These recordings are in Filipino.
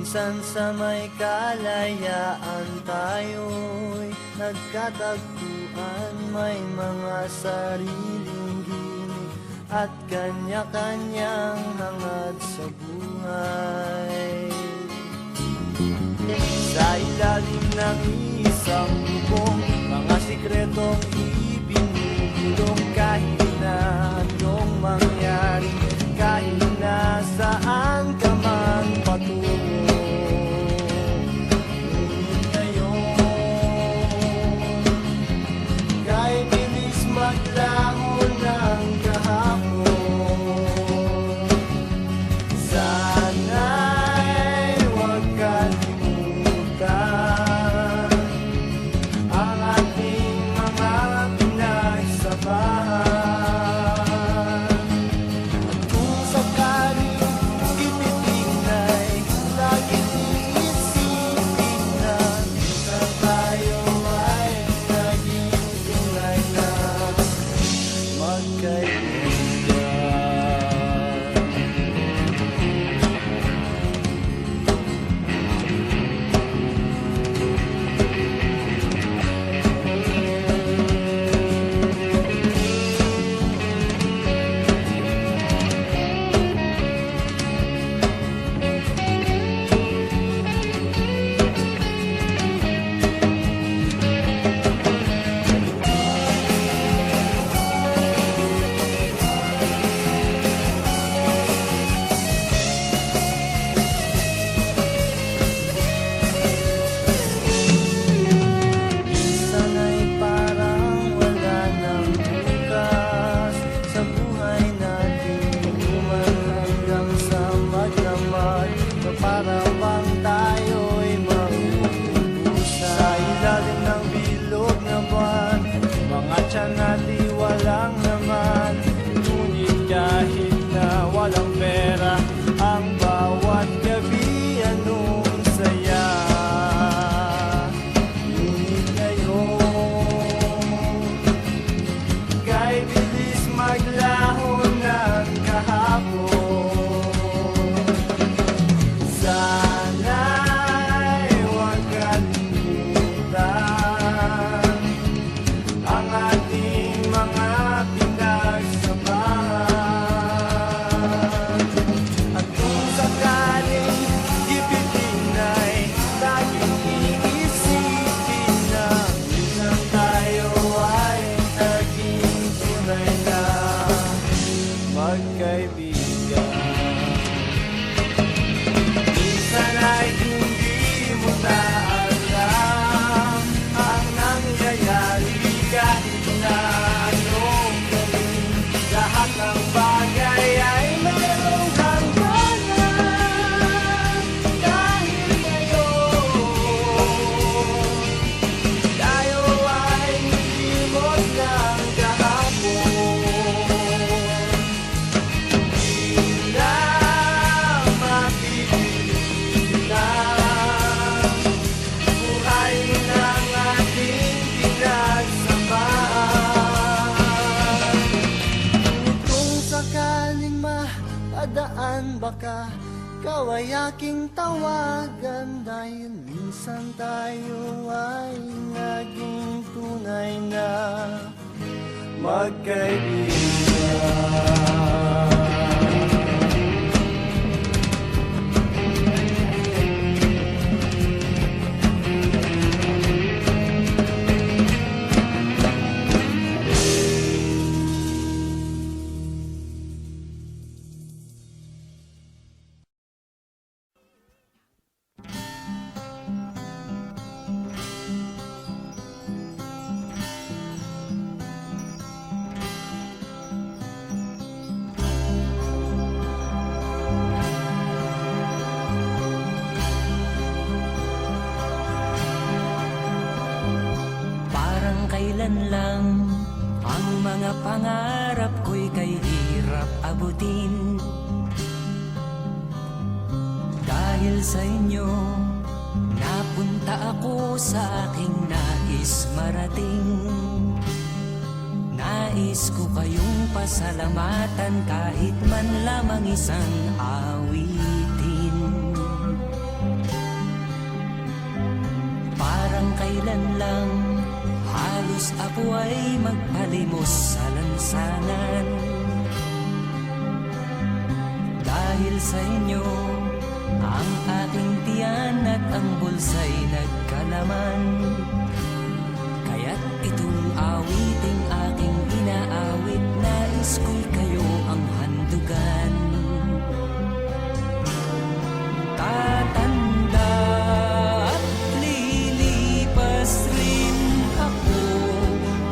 Minsan sa may kalayaan tayo'y nagkatagpuan, may mga sariling ginig at kanya-kanyang hangad sa buhay. Sa ilalim ng isang bubong, mga sikretong ibinubulong, kahit na anong mangyari, kahit na saan ka man patungo. Ngunit ngayon, kahit bilis maglaho ng kahapon, sana'y huwag kalimutan ang ating mga pinagsabahan. Para bang tayo'y mauubos sa ilalim ng bilog na buwan, mga tiyan natin walang naman. Ngunit kahit na walang pera, ang bawat gabi anong saya. Ngunit ngayon, kahit bilis maglaho ng kahapon, sana'y huwag kalimutan ang ating mga pinagsabahan. At kung sakaling ipitin ay laging iisipin na minsan tayo ay naging tunay na magkaibigan. Sana'y hindi mo na alam ang nangyayari, kahit na anong gawin, lahat ng bagay ay mayroong hangganan. Dahil ngayon, tayo ay nilimot ng kahapon. Di na buhay ng ating pinagsamahan. Ngunit kung sakaling mapadaan, baka ikaw ay aking tawagan, dahil minsan tayo ay naging tunay na magkaibigan. Kailan lang ang mga pangarap ko'y kay hirap abutin. Dahil sa inyo, napunta ako sa aking nais marating. Nais ko kayong pasalamatan kahit man lamang isang awitin. kailan lang halos ako ay magpalimos sa lansangan. Dahil sa inyo, ang aking tiyan at ang bulsa'y nagkalaman. Kaya't itong awiting aking inaawit, nais ko'y kayo ang handugan. Tatanda at lilipas rin ako,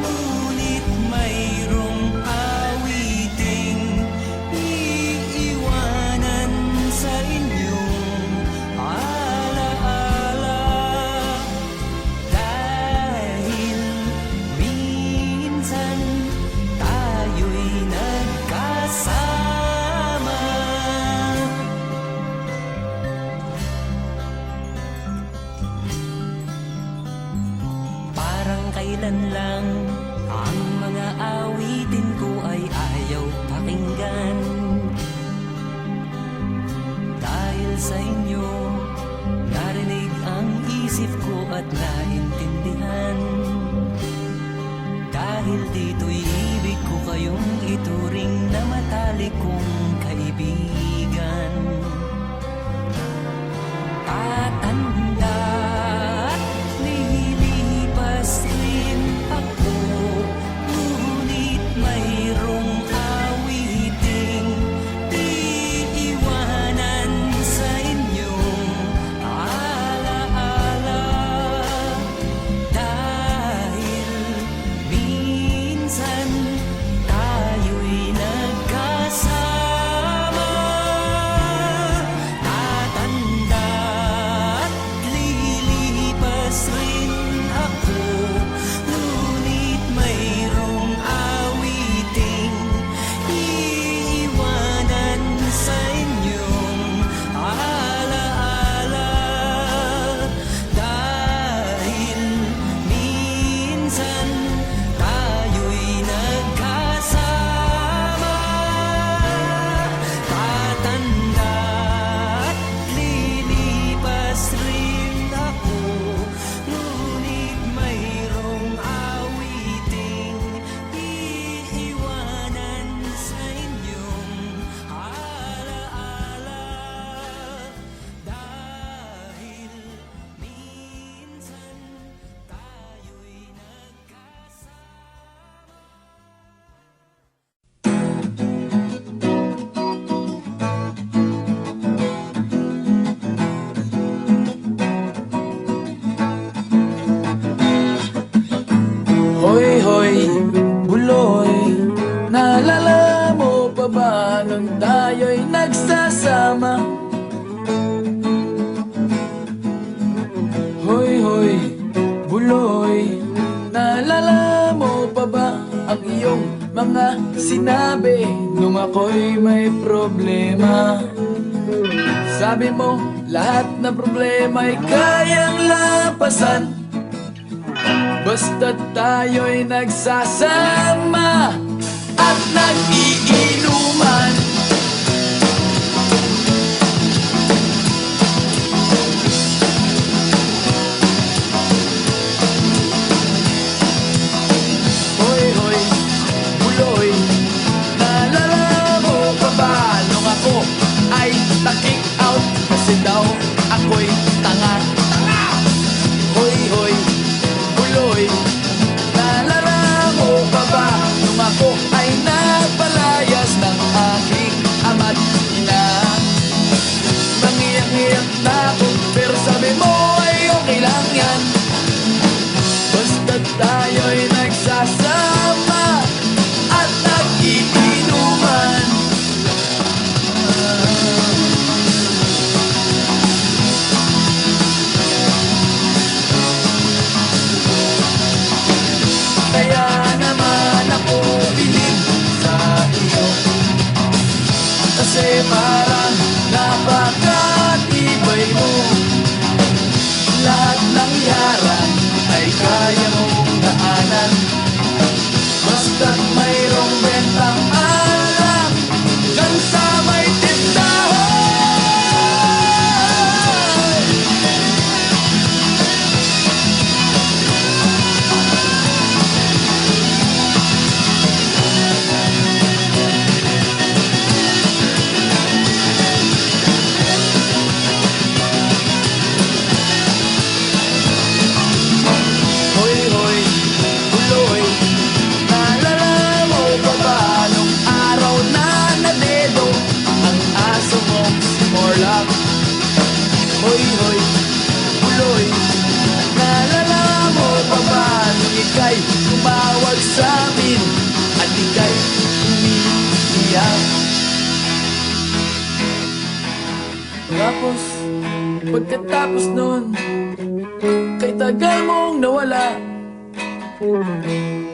ngunit mayroong awiting iiwanan sa inyong alaala. Dahil minsan tayo'y nagkasama. Parang kailan lang ang mga awitin ko ay ayaw pakinggan. Dahil sa inyo, narinig ang isip ko at naintindihan. Dahil dito'y ibig ko kayong ituring na matalik kong kaibigan. Tatanda at lilipas rin ako, ngunit mayroong awiting iiwanan sa inyong alaala. Dahil minsan tayo'y nagkasama. Tatanda at lilipas rin ako, ngunit mayroong awiting iiwanan sa inyong alaala. Dahil minsan tayo'y nagkasama. Tatanda at lilipas rin ako, ngunit mayroong awiting iiwanan sa inyong alaala. Dahil minsan tayo'y Hoy, hoy, buloy, naalala mo pa ba nung tayo'y nagsasama? Hoy, hoy, buloy, naalala mo pa ba ang iyong mga sinabi nung ako'y may problema? Sabi mo, lahat ng problema'y kayang lapasan, basta't tayo'y nagsasama at nag-iinuman. Hoy, hoy, buloy, naalala mo pa ba nung ako ay na-kick out kasi daw ako'y tanga? Hoy, hoy, buloy, naalala mo pa ba nung ako ay napalayas ng aking ama't ina? Nangiyak-ngiyak na ako pero sabi mo ay okay lang yan, basta't tayo'y nagsasama at nag-iinuman. Kaya naman ako bilib sa iyo, kasi parang napakatibay mo. Lahat ng yaran ay kaya mong daanan, basta't mayroong bentang alak dyan sa may tindahan. Hoy, hoy, buloy, naalala mo pa ba nung ika'y tumawag sa amin at ika'y umiiyak? Tapos, pagkatapos nun, kay tagal mong nawala,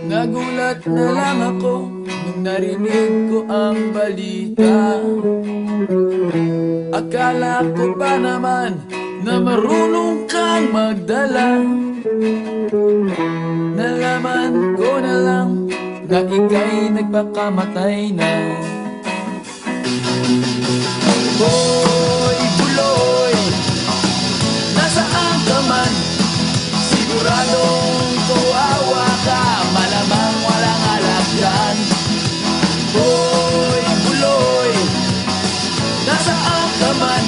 nagulat na lang ako nung narinig ko ang balita. Akala ko pa naman na marunong kang magdala. Nalaman ko na lang na ika'y nagpakamatay na. Hoy, buloy, nasaan ka man? Siguradong kawawa ka, malamang walang alak dyan. Hoy, buloy, nasaan ka man?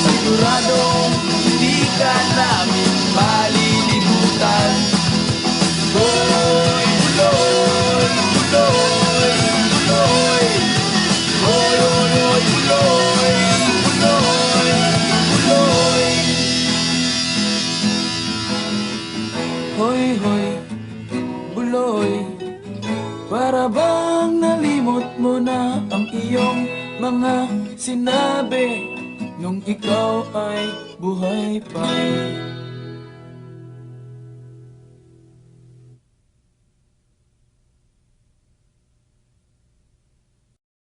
Siguradong hindi ka namin malilimutan. Hoy, buloy, buloy, buloy. Hoy, hoy, hoy, buloy, buloy, buloy. Hoy, hoy, buloy, para bang nalimot mo na ang iyong mga sinabi nung ikaw ay buhay pa?